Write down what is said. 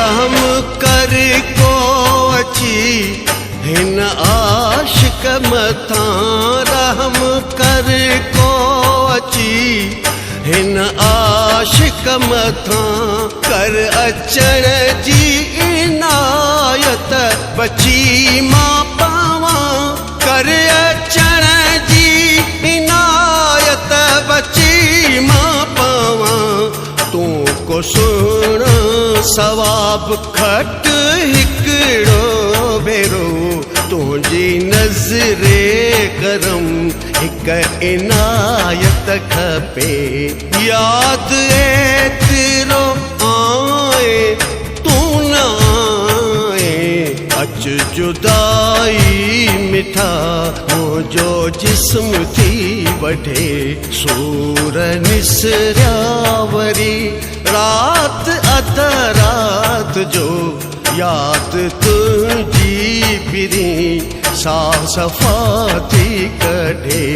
रहम कर को अची हिन आशिक मथां रहम कर को अची हिन आशिक मथां कर अचण जी इनायत बची मां पावां कर अचण जी इनायत बची मां पावां तूं को सुण सवाब खट हिकिड़ो भेरो तुझी नज़रे करम हिक इनायत खपे याद एतिरो आए तू न आए अच जुदाई मिठा मुझो जिस्म थी वठे सूर निसरावरी रात अध रात जो याद तुझी पिरी सा सफ़ा थी कढे